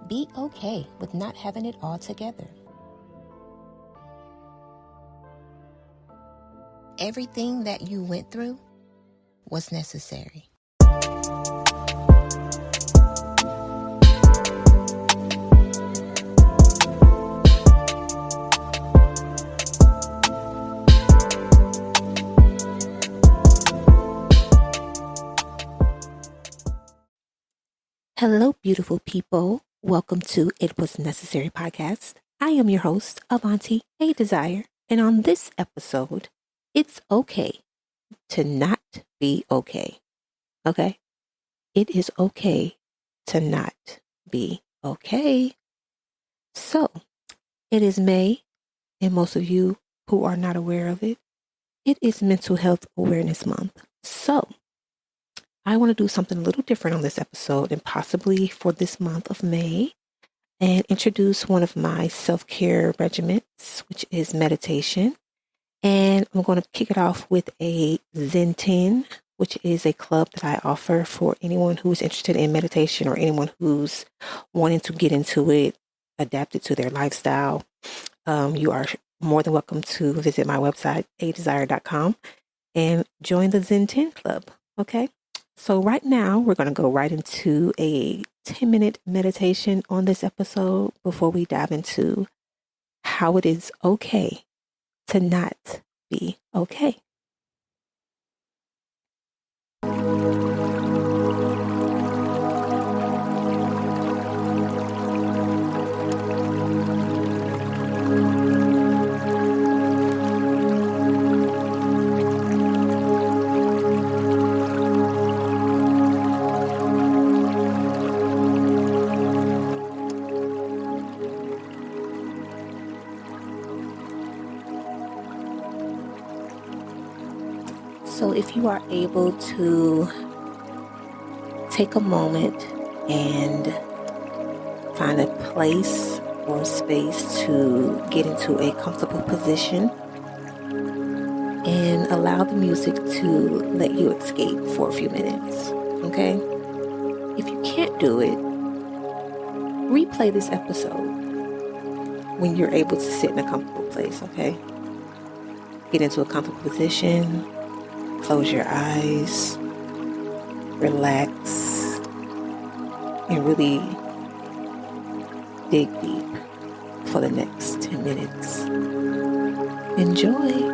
Be okay with not having it all together. Everything that you went through was necessary. Hello, beautiful people. Welcome to It Was Necessary podcast. I am your host, Avanti A Desire. And on this episode, it's okay to not be okay. Okay? It is okay to not be okay. So, it is May, and most of you who are not aware of it, it is Mental Health Awareness Month. So, I want to do something a little different on this episode and possibly for this month of May and introduce one of my self-care regimens, which is meditation. And I'm going to kick it off with a Zen 10, which is a club that I offer for anyone who's interested in meditation or anyone who's wanting to get into it, adapt it to their lifestyle. You are more than welcome to visit my website, adesire.com, and join the Zen 10 club. Okay? So right now, we're going to go right into a 10-minute meditation on this episode before we dive into how it is okay to not be okay. So if you are able to take a moment and find a place or space to get into a comfortable position and allow the music to let you escape for a few minutes, okay? If you can't do it, replay this episode when you're able to sit in a comfortable place, okay? Get into a comfortable position. Close your eyes, relax, and really dig deep for the next 10 minutes. Enjoy.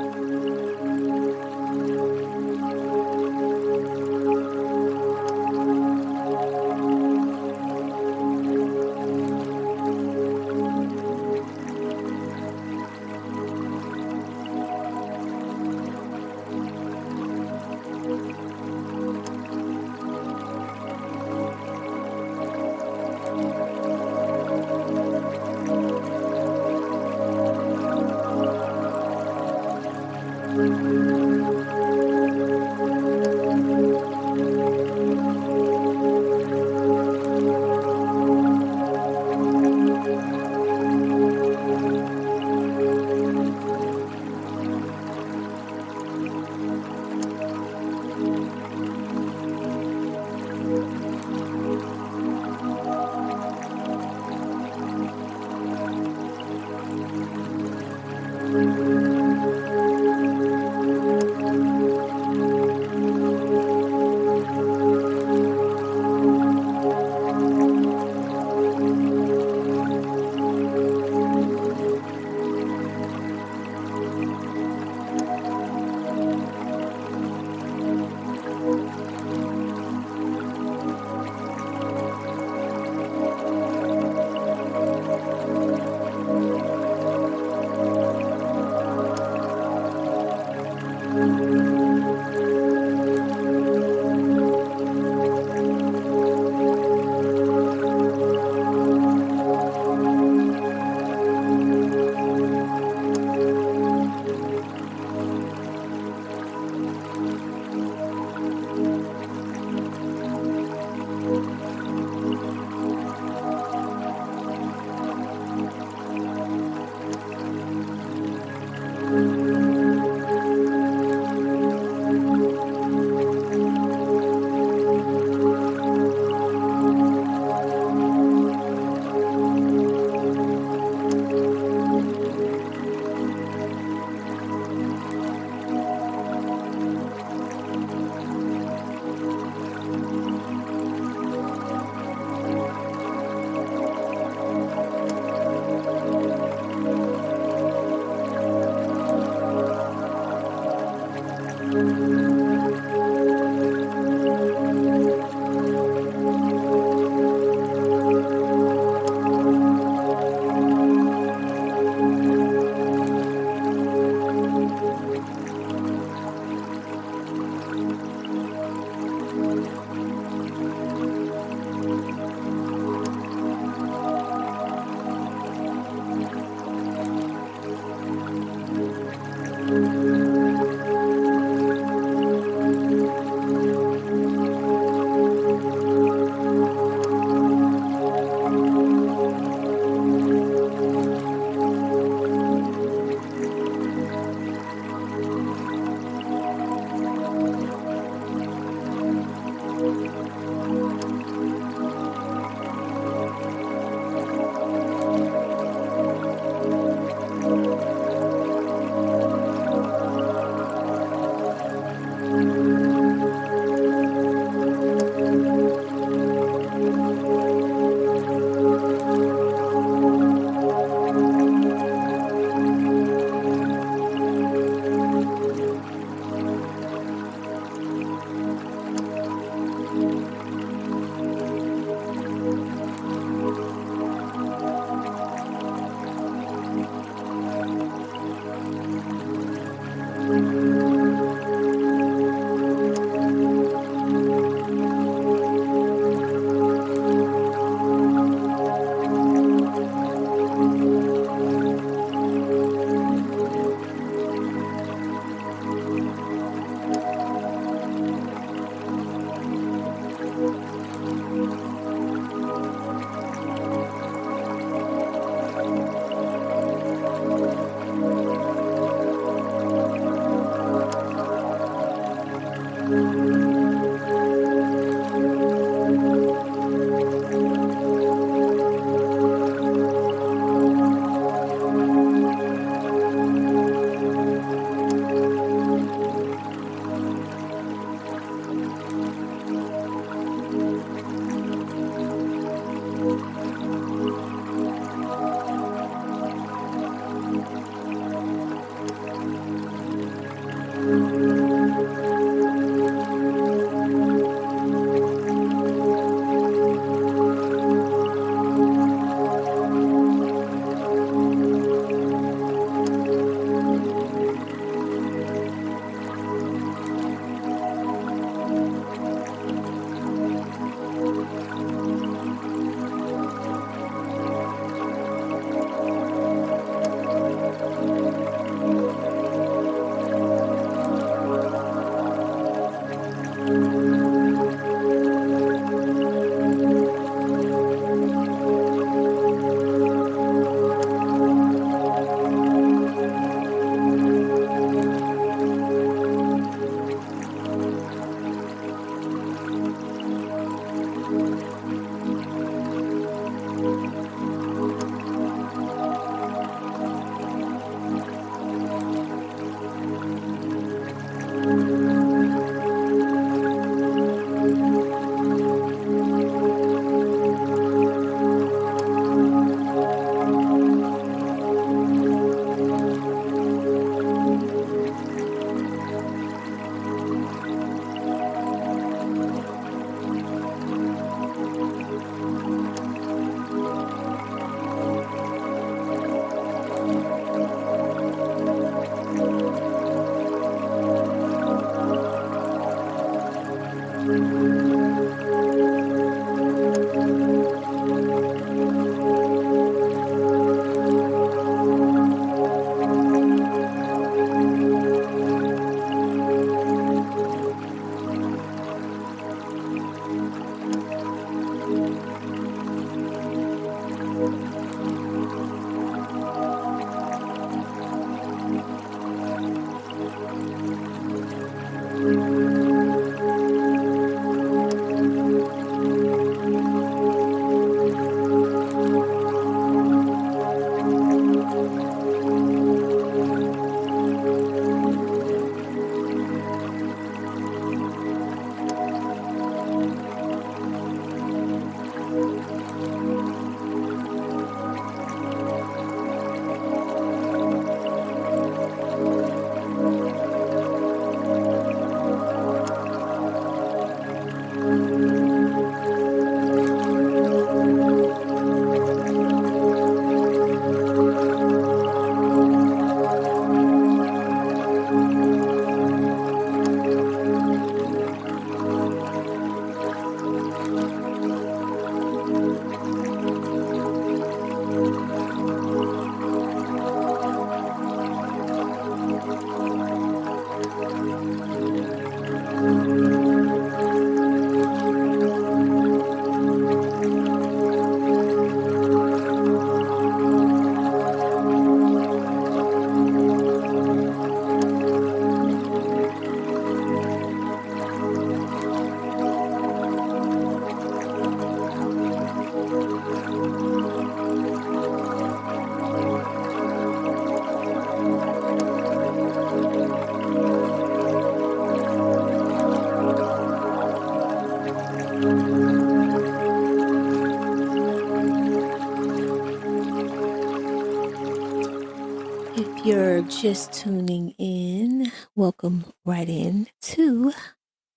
If you're just tuning in, welcome right in to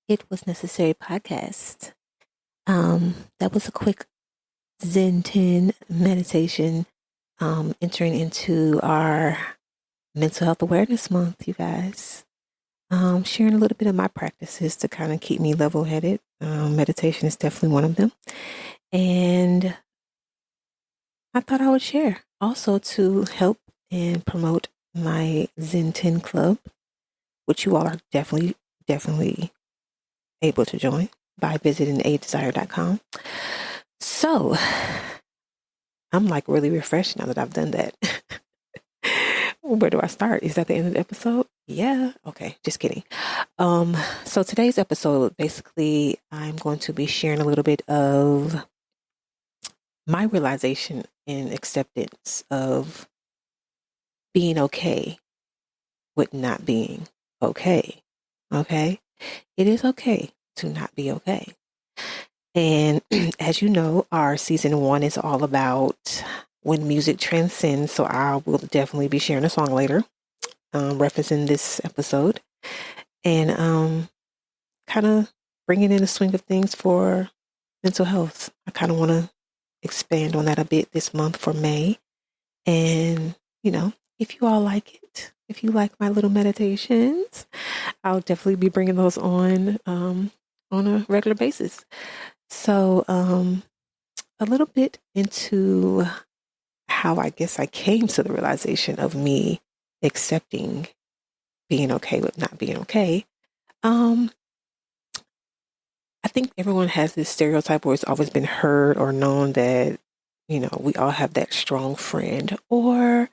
It Was Necessary podcast. That was a quick Zen 10 meditation, entering into our Mental Health Awareness Month, you guys. Sharing a little bit of my practices to kind of keep me level-headed. Meditation is definitely one of them. And I thought I would share also to help and promote my Zen 10 Club, which you all are definitely able to join by visiting adesire.com. So I'm like really refreshed now that I've done that. Where do I start? Is that the end of the episode? Yeah. Okay. Just kidding. So today's episode, basically, I'm going to be sharing a little bit of my realization and acceptance of being okay with not being okay. Okay. It is okay to not be okay. And as you know, our season 1 is all about when music transcends. So I will definitely be sharing a song later, referencing this episode, and kind of bringing in the swing of things for mental health. I kind of want to expand on that a bit this month for May. And, if you all like it, if you like my little meditations, I'll definitely be bringing those on a regular basis. So, a little bit into how I guess I came to the realization of me accepting being okay with not being okay. I think everyone has this stereotype where it's always been heard or known that, we all have that strong friend, or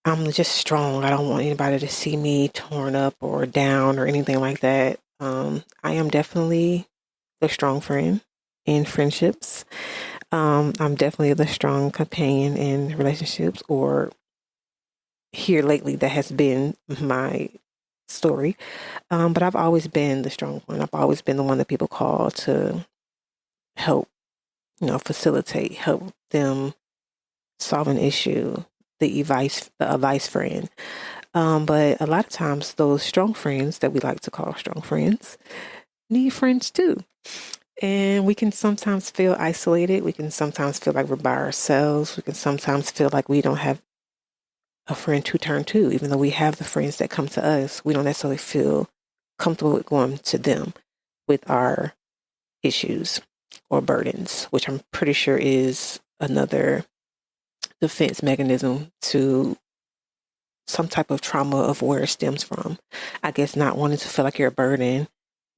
I'm just strong. I don't want anybody to see me torn up or down or anything like that. I am definitely the strong friend. in friendships. I'm definitely the strong companion in relationships, or here lately that has been my story. But I've always been the strong one. I've always been the one that people call to help, facilitate, help them solve an issue, the advice friend. But a lot of times those strong friends that we like to call strong friends need friends too. And we can sometimes feel isolated. We can sometimes feel like we're by ourselves. We can sometimes feel like we don't have a friend to turn to, even though we have the friends that come to us. We don't necessarily feel comfortable with going to them with our issues or burdens, which I'm pretty sure is another defense mechanism to some type of trauma of where it stems from. I guess not wanting to feel like you're a burden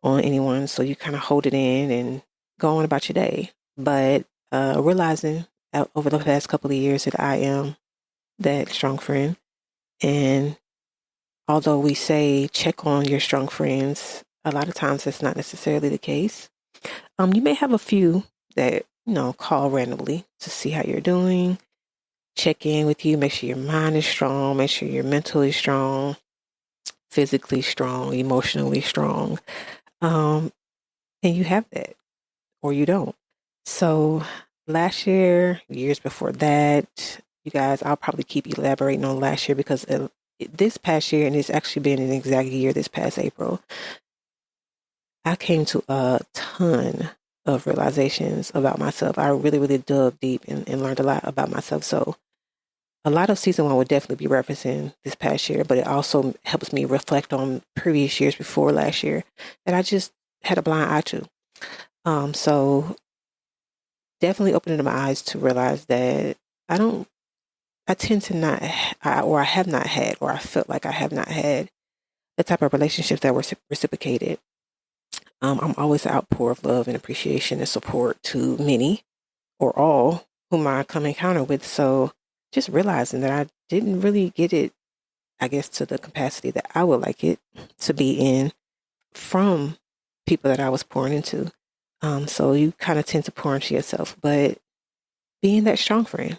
on anyone, so you kind of hold it in and go on about your day. But realizing over the past couple of years that I am that strong friend, and although we say check on your strong friends, a lot of times that's not necessarily the case. You may have a few that call randomly to see how you're doing, check in with you, make sure your mind is strong, make sure you're mentally strong, physically strong, emotionally strong. And you have that, or you don't. So last year, years before that, you guys, I'll probably keep elaborating on last year because this past year, and it's actually been an exact year this past April, I came to a ton of realizations about myself. I really, really dug deep and learned a lot about myself. So a lot of season one would definitely be referencing this past year, but it also helps me reflect on previous years before last year that I just had a blind eye to. So definitely opening my eyes to realize that I tend to not, or I have not had, or I felt like I have not had the type of relationships that were reciprocated. I'm always an outpour of love and appreciation and support to many or all whom I come encounter with. So just realizing that I didn't really get it, I guess, to the capacity that I would like it to be in from people that I was pouring into. So you kind of tend to pour into yourself, but being that strong friend,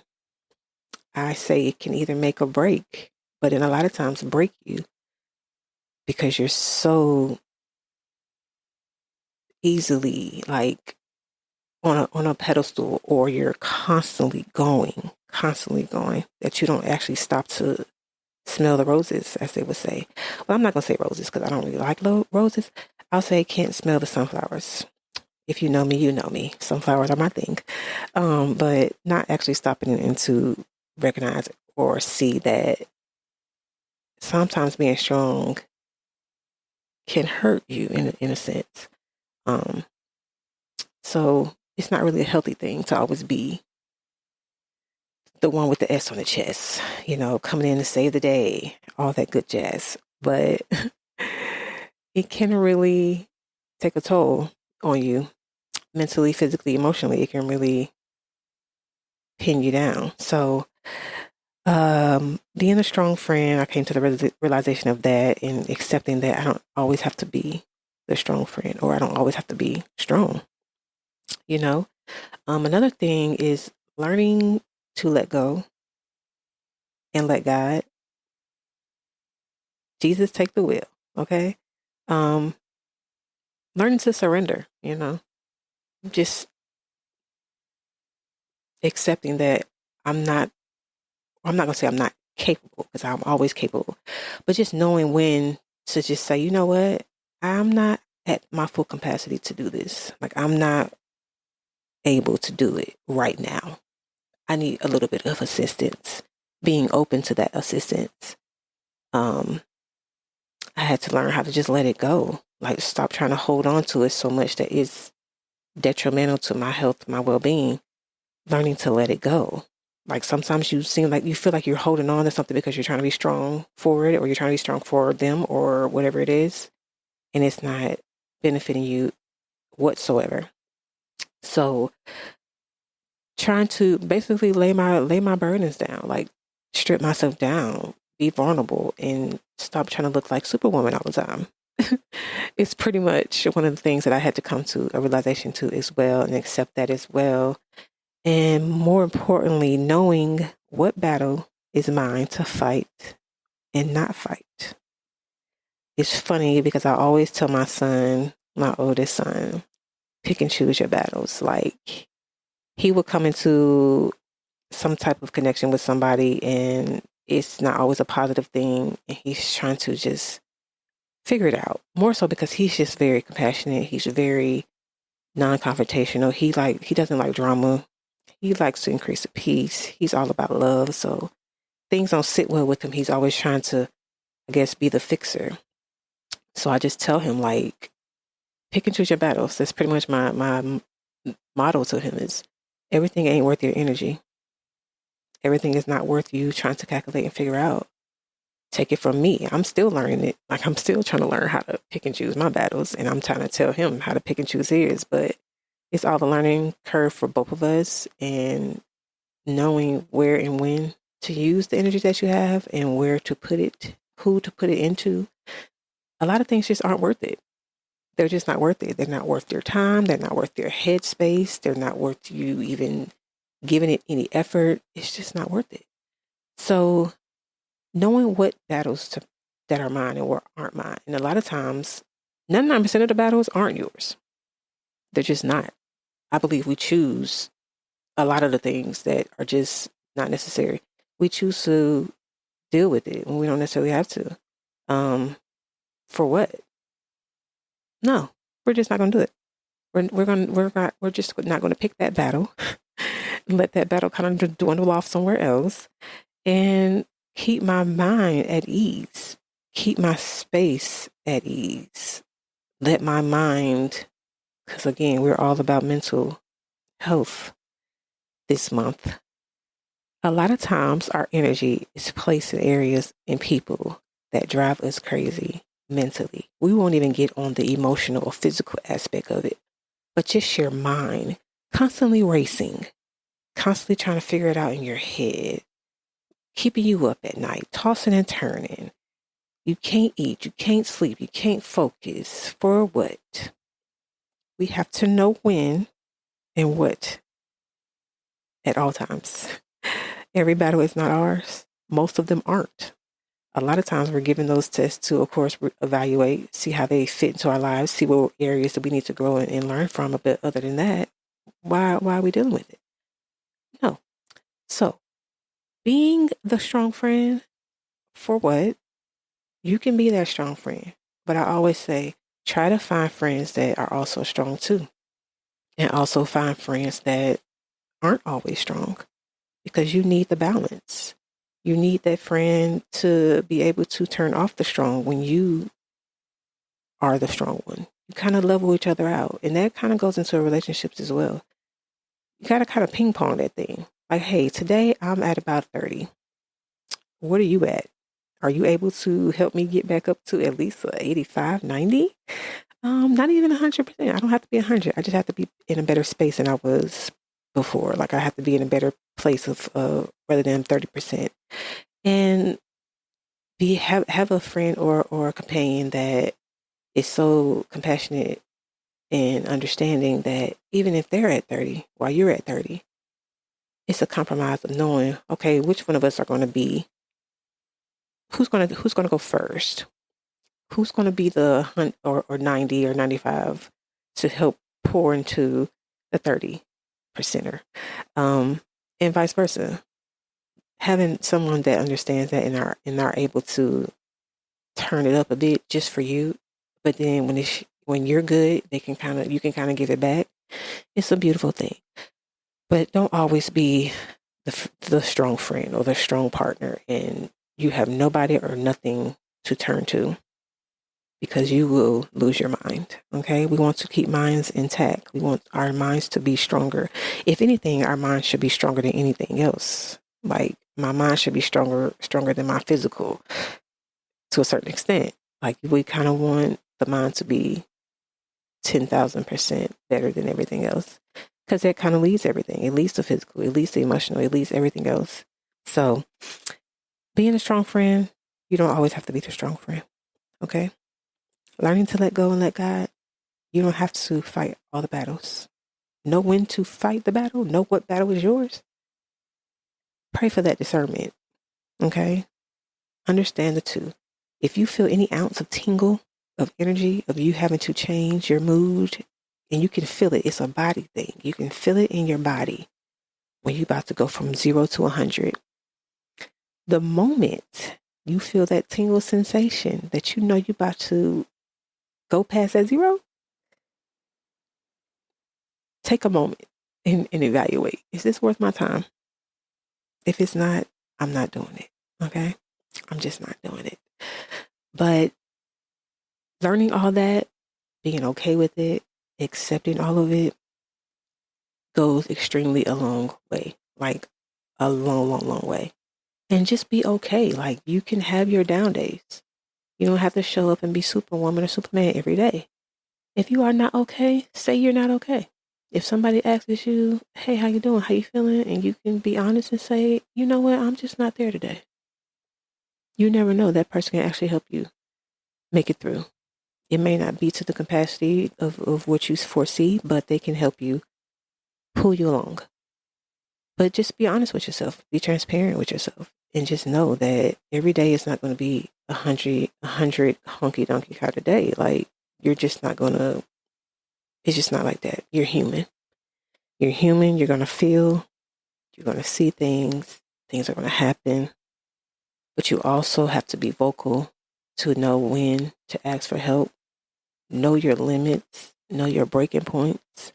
I say it can either make or break, but in a lot of times break you because you're so easily like on a pedestal, or you're constantly going that you don't actually stop to smell the roses, as they would say. Well, I'm not going to say roses because I don't really like roses. I'll say can't smell the sunflowers. If you know me, you know me. Sunflowers are my thing. But not actually stopping and to recognize or see that sometimes being strong can hurt you in a sense. So it's not really a healthy thing to always be the one with the S on the chest, coming in to save the day, all that good jazz. But it can really take a toll on you mentally, physically, emotionally. It can really pin you down. So, being a strong friend, I came to the realization of that and accepting that I don't always have to be the strong friend, or I don't always have to be strong. Another thing is learning to let go and let God, Jesus, take the wheel. Okay. Um, Learning to surrender, just accepting that I'm not going to say I'm not capable, because I'm always capable, but just knowing when to just say, you know what, I'm not at my full capacity to do this. Like, I'm not able to do it right now. I need a little bit of assistance, being open to that assistance. I had to learn how to just let it go. Like, stop trying to hold on to it so much that it's detrimental to my health, my well-being. Learning to let it go. Like, sometimes you seem like you feel like you're holding on to something because you're trying to be strong for it, or you're trying to be strong for them, or whatever it is, and it's not benefiting you whatsoever. So trying to basically lay my burdens down, like strip myself down, be vulnerable, and stop trying to look like Superwoman all the time. It's pretty much one of the things that I had to come to a realization to as well and accept that as well. And more importantly, knowing what battle is mine to fight and not fight. It's funny because I always tell my son, my oldest son, pick and choose your battles. Like, he will come into some type of connection with somebody and it's not always a positive thing. And he's trying to just figure it out. More so because he's just very compassionate. He's very non-confrontational. He doesn't like drama. He likes to increase the peace. He's all about love. So things don't sit well with him. He's always trying to, I guess, be the fixer. So I just tell him, like, pick and choose your battles. That's pretty much my motto to him is everything ain't worth your energy. Everything is not worth you trying to calculate and figure out. Take it from me. I'm still learning it. Like, I'm still trying to learn how to pick and choose my battles, and I'm trying to tell him how to pick and choose his. But it's all a learning curve for both of us, and knowing where and when to use the energy that you have and where to put it, who to put it into. A lot of things just aren't worth it. They're just not worth it. They're not worth your time. They're not worth your headspace. They're not worth you even giving it any effort. It's just not worth it. So knowing what battles that are mine and what aren't mine. And a lot of times, 99% of the battles aren't yours. They're just not. I believe we choose a lot of the things that are just not necessary. We choose to deal with it when we don't necessarily have to. For what? No, we're just not going to do it. We're just not going to pick that battle and let that battle kind of dwindle off somewhere else and keep my mind at ease, keep my space at ease, let my mind, because again, we're all about mental health this month. A lot of times our energy is placed in areas and people that drive us crazy mentally. We won't even get on the emotional or physical aspect of it, but just your mind constantly racing, constantly trying to figure it out in your head, keeping you up at night, tossing and turning. You can't eat, you can't sleep, you can't focus. For what? We have to know when and what at all times. Every battle is not ours. Most of them aren't. A lot of times we're given those tests to, of course, evaluate, see how they fit into our lives, see what areas that we need to grow and learn from. But other than that, why are we dealing with it? No. So being the strong friend, for what? You can be that strong friend. But I always say, try to find friends that are also strong too. And also find friends that aren't always strong, because you need the balance. You need that friend to be able to turn off the strong when you are the strong one. You kind of level each other out. And that kind of goes into relationships as well. You got to kind of ping pong that thing. Like, hey, today I'm at about 30. What are you at? Are you able to help me get back up to at least 85, 90? Not even 100%. I don't have to be 100. I just have to be in a better space than I was before. Like, I have to be in a better place of rather than 30%. And have a friend or a companion that is so compassionate and understanding that even if they're at 30 while you're at 30, it's a compromise of knowing, okay, which one of us are going to be, who's going to go first, who's going to be the 100 or 90 or 95 to help pour into the 30 percenter, and vice versa. Having someone that understands that and are able to turn it up a bit just for you, but then when you're good, you can kind of give it back. It's a beautiful thing. But don't always be the strong friend or the strong partner, and you have nobody or nothing to turn to, because you will lose your mind. Okay, we want to keep minds intact. We want our minds to be stronger. If anything, our minds should be stronger than anything else. Like, my mind should be stronger than my physical to a certain extent. Like, we kind of want the mind to be 10,000% better than everything else, because that kind of leads everything. It leads the physical, it leads the emotional, it leads everything else. So being a strong friend, you don't always have to be the strong friend. Okay. Learning to let go and let God. You don't have to fight all the battles. Know when to fight the battle. Know what battle is yours. Pray for that discernment. Okay? Understand the two. If you feel any ounce of tingle, of energy, of you having to change your mood, and you can feel it, it's a body thing. You can feel it in your body when you're about to go from 0 to 100. The moment you feel that tingle sensation that you know you're about to go past that 0, take a moment and evaluate. Is this worth my time? If it's not, I'm not doing it. Okay? I'm just not doing it. But learning all that, being okay with it, accepting all of it goes extremely a long way. Like a long, long, long way. And just be okay. Like you can have your down days. You don't have to show up and be Superwoman or Superman every day. If you are not okay, say you're not okay. If somebody asks you, hey, how you doing? How you feeling? And you can be honest and say, you know what? I'm just not there today. You never know. That person can actually help you make it through. It may not be to the capacity of what you foresee, but they can help you pull you along. But just be honest with yourself. Be transparent with yourself. And just know that every day is not going to be a hundred honky donkey kind of day. Like, you're just not going to, it's just not like that. You're human. You're human. You're going to feel, you're going to see things. Things are going to happen. But you also have to be vocal to know when to ask for help. Know your limits. Know your breaking points.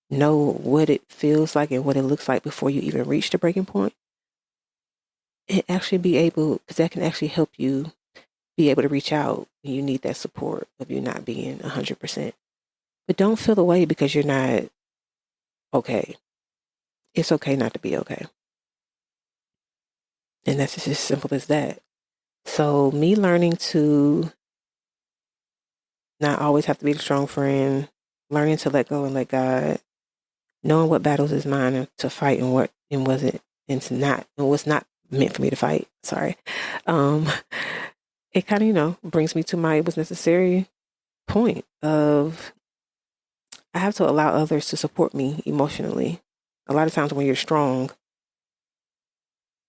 Know what it feels like and what it looks like before you even reach the breaking point. And actually be able, because that can actually help you be able to reach out when you need that support of you not being 100%. But don't feel away because you're not okay. It's okay not to be okay. And that's just as simple as that. So me learning to not always have to be the strong friend, learning to let go and let God, knowing what battles is mine to fight and what and wasn't and not and what's not meant for me to fight. Sorry. It kind of, brings me to my it was necessary point of I have to allow others to support me emotionally. A lot of times when you're strong,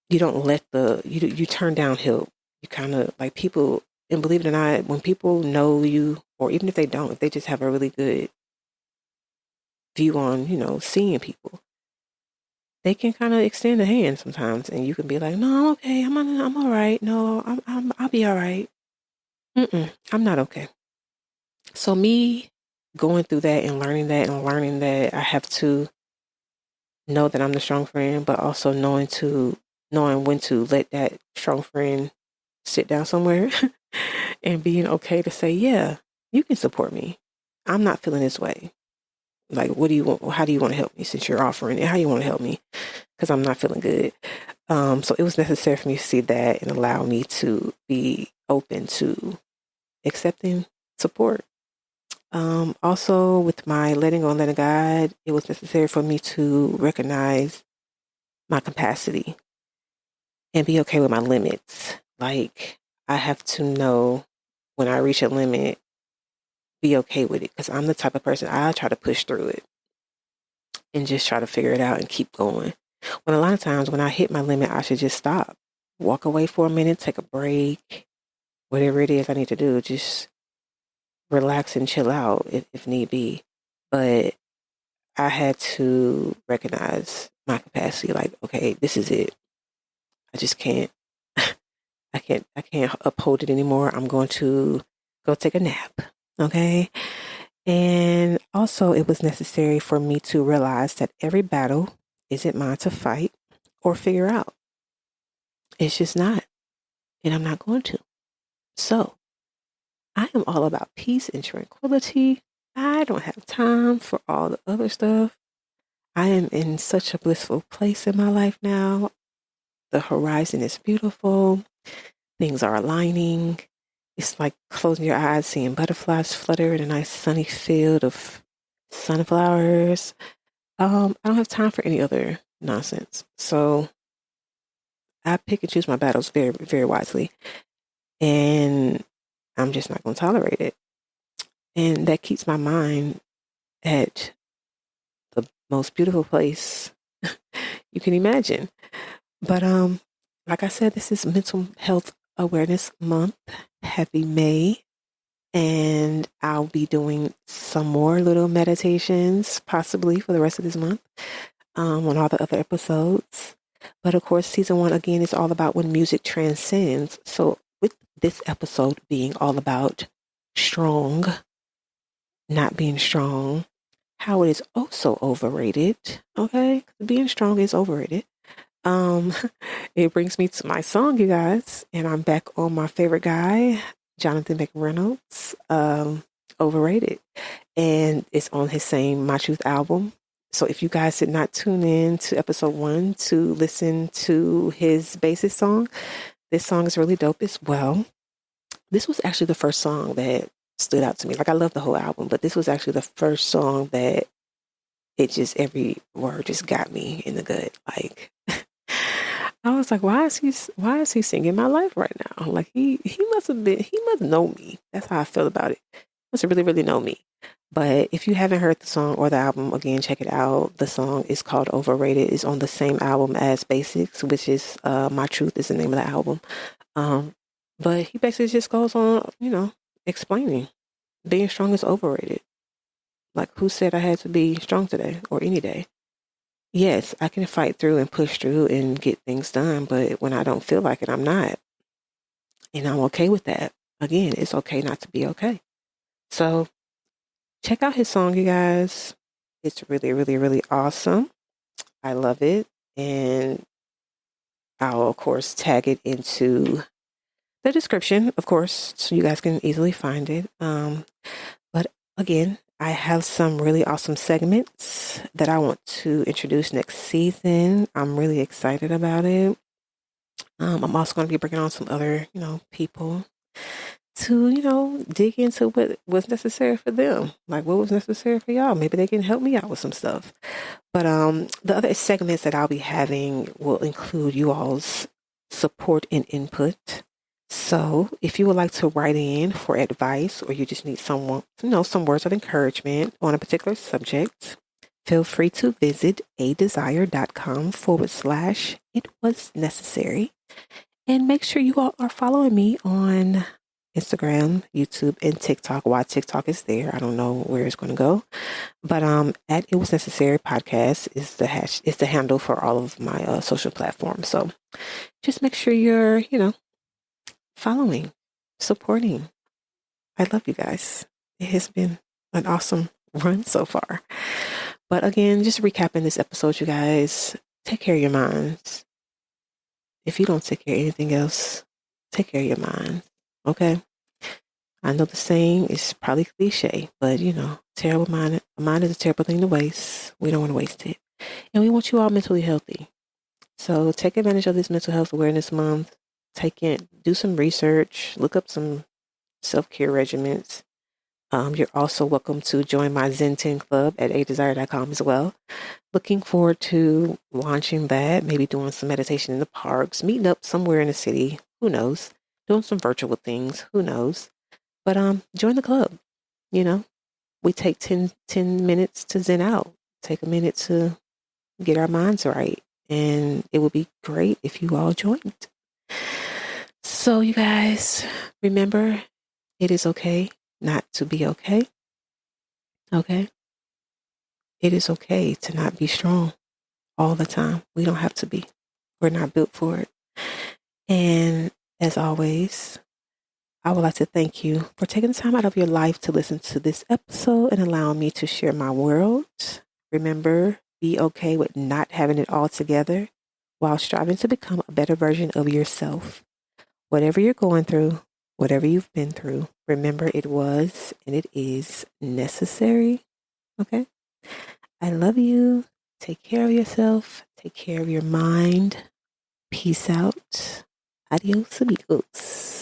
you don't let you turn downhill. You kind of like people, and believe it or not, when people know you, or even if they don't, if they just have a really good view on, seeing people, they can kind of extend a hand sometimes, and you can be like, "No, I'm okay. I'm all right. No, I'll be all right." I'm not okay. So me going through that and learning that I have to know that I'm the strong friend, but also knowing when to let that strong friend sit down somewhere and being okay to say, yeah, you can support me. I'm not feeling this way. Like, what do you want? How do you want to help me since you're offering it? How you want to help me? Because I'm not feeling good. So it was necessary for me to see that and allow me to be open to accepting support. Also, with my letting go and letting God, it was necessary for me to recognize my capacity and be okay with my limits. Like, I have to know when I reach a limit, be okay with it. Because I'm the type of person, I'll try to push through it and just try to figure it out and keep going. When a lot of times when I hit my limit, I should just stop, walk away for a minute, take a break, whatever it is I need to do, just relax and chill out if need be. But I had to recognize my capacity. Like, okay, this is it. I just can't. I can't uphold it anymore. I'm going to go take a nap. Okay. And also, it was necessary for me to realize that every battle isn't mine to fight or figure out. It's just not. And I'm not going to. So, I am all about peace and tranquility. I don't have time for all the other stuff. I am in such a blissful place in my life now. The horizon is beautiful. Things are aligning. It's like closing your eyes, seeing butterflies flutter in a nice sunny field of sunflowers. I don't have time for any other nonsense. So I pick and choose my battles very, very wisely. And I'm just not going to tolerate it. And that keeps my mind at the most beautiful place you can imagine. But like I said, this is Mental Health Awareness Month. Happy May. And I'll be doing some more little meditations possibly for the rest of this month on all the other episodes. But of course, season 1 again is all about when music transcends. So with this episode being all about strong, not being strong, how it is also overrated. Okay, being strong is overrated. Um, it brings me to my song, you guys, and I'm back on my favorite guy, Jonathan McReynolds, Overrated, and it's on his same My Truth album. So if you guys did not tune in to episode 1 to listen to his bassist song, this song is really dope as well. This was actually the first song that stood out to me. Like, I love the whole album, but this was actually the first song that it just, every word just got me in the gut. Like, I was like, why is he singing my life right now? Like, he must know me. That's how I feel about it. He must really, really know me. But if you haven't heard the song or the album, again, check it out. The song is called Overrated. It's on the same album as Basics, which is My Truth is the name of the album. But he basically just goes on, explaining being strong is overrated. Like, who said I had to be strong today or any day? Yes, I can fight through and push through and get things done, but when I don't feel like it, I'm not. And I'm okay with that. Again, it's okay not to be okay. So check out his song, you guys. It's really, really, really awesome. I love it. And I'll, of course, tag it into the description, of course, so you guys can easily find it. But again, I have some really awesome segments that I want to introduce next season. I'm really excited about it. I'm also going to be bringing on some other, people to, dig into what was necessary for them. Like, what was necessary for y'all? Maybe they can help me out with some stuff. But the other segments that I'll be having will include you all's support and input. So if you would like to write in for advice, or you just need someone, some words of encouragement on a particular subject, feel free to visit adesire.com/it was necessary. And make sure you all are following me on Instagram, YouTube, and TikTok. Why TikTok is there, I don't know where it's going to go. But at It Was Necessary Podcast is the handle for all of my social platforms. So just make sure you're, following, supporting. I love you guys. It has been an awesome run so far. But again, just recapping this episode, you guys, take care of your minds. If you don't take care of anything else, take care of your mind. Okay? I know the saying is probably cliche, but terrible mind. A mind is a terrible thing to waste. We don't want to waste it. And we want you all mentally healthy. So take advantage of this Mental Health Awareness Month. Do some research, look up some self-care regimens. You're also welcome to join my Zen 10 Club at adesire.com as well. Looking forward to launching that, maybe doing some meditation in the parks, meeting up somewhere in the city, who knows, doing some virtual things, who knows. But join the club. We take 10 minutes to zen out, take a minute to get our minds right. And it would be great if you all joined. So you guys, remember, it is okay not to be okay. Okay? It is okay to not be strong all the time. We don't have to be. We're not built for it. And as always, I would like to thank you for taking the time out of your life to listen to this episode and allowing me to share my world. Remember, be okay with not having it all together while striving to become a better version of yourself. Whatever you're going through, whatever you've been through, remember it was and it is necessary. Okay? I love you. Take care of yourself. Take care of your mind. Peace out. Adios, amigos.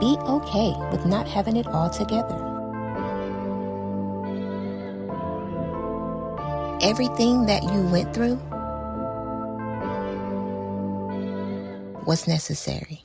Be okay with not having it all together. Everything that you went through was necessary.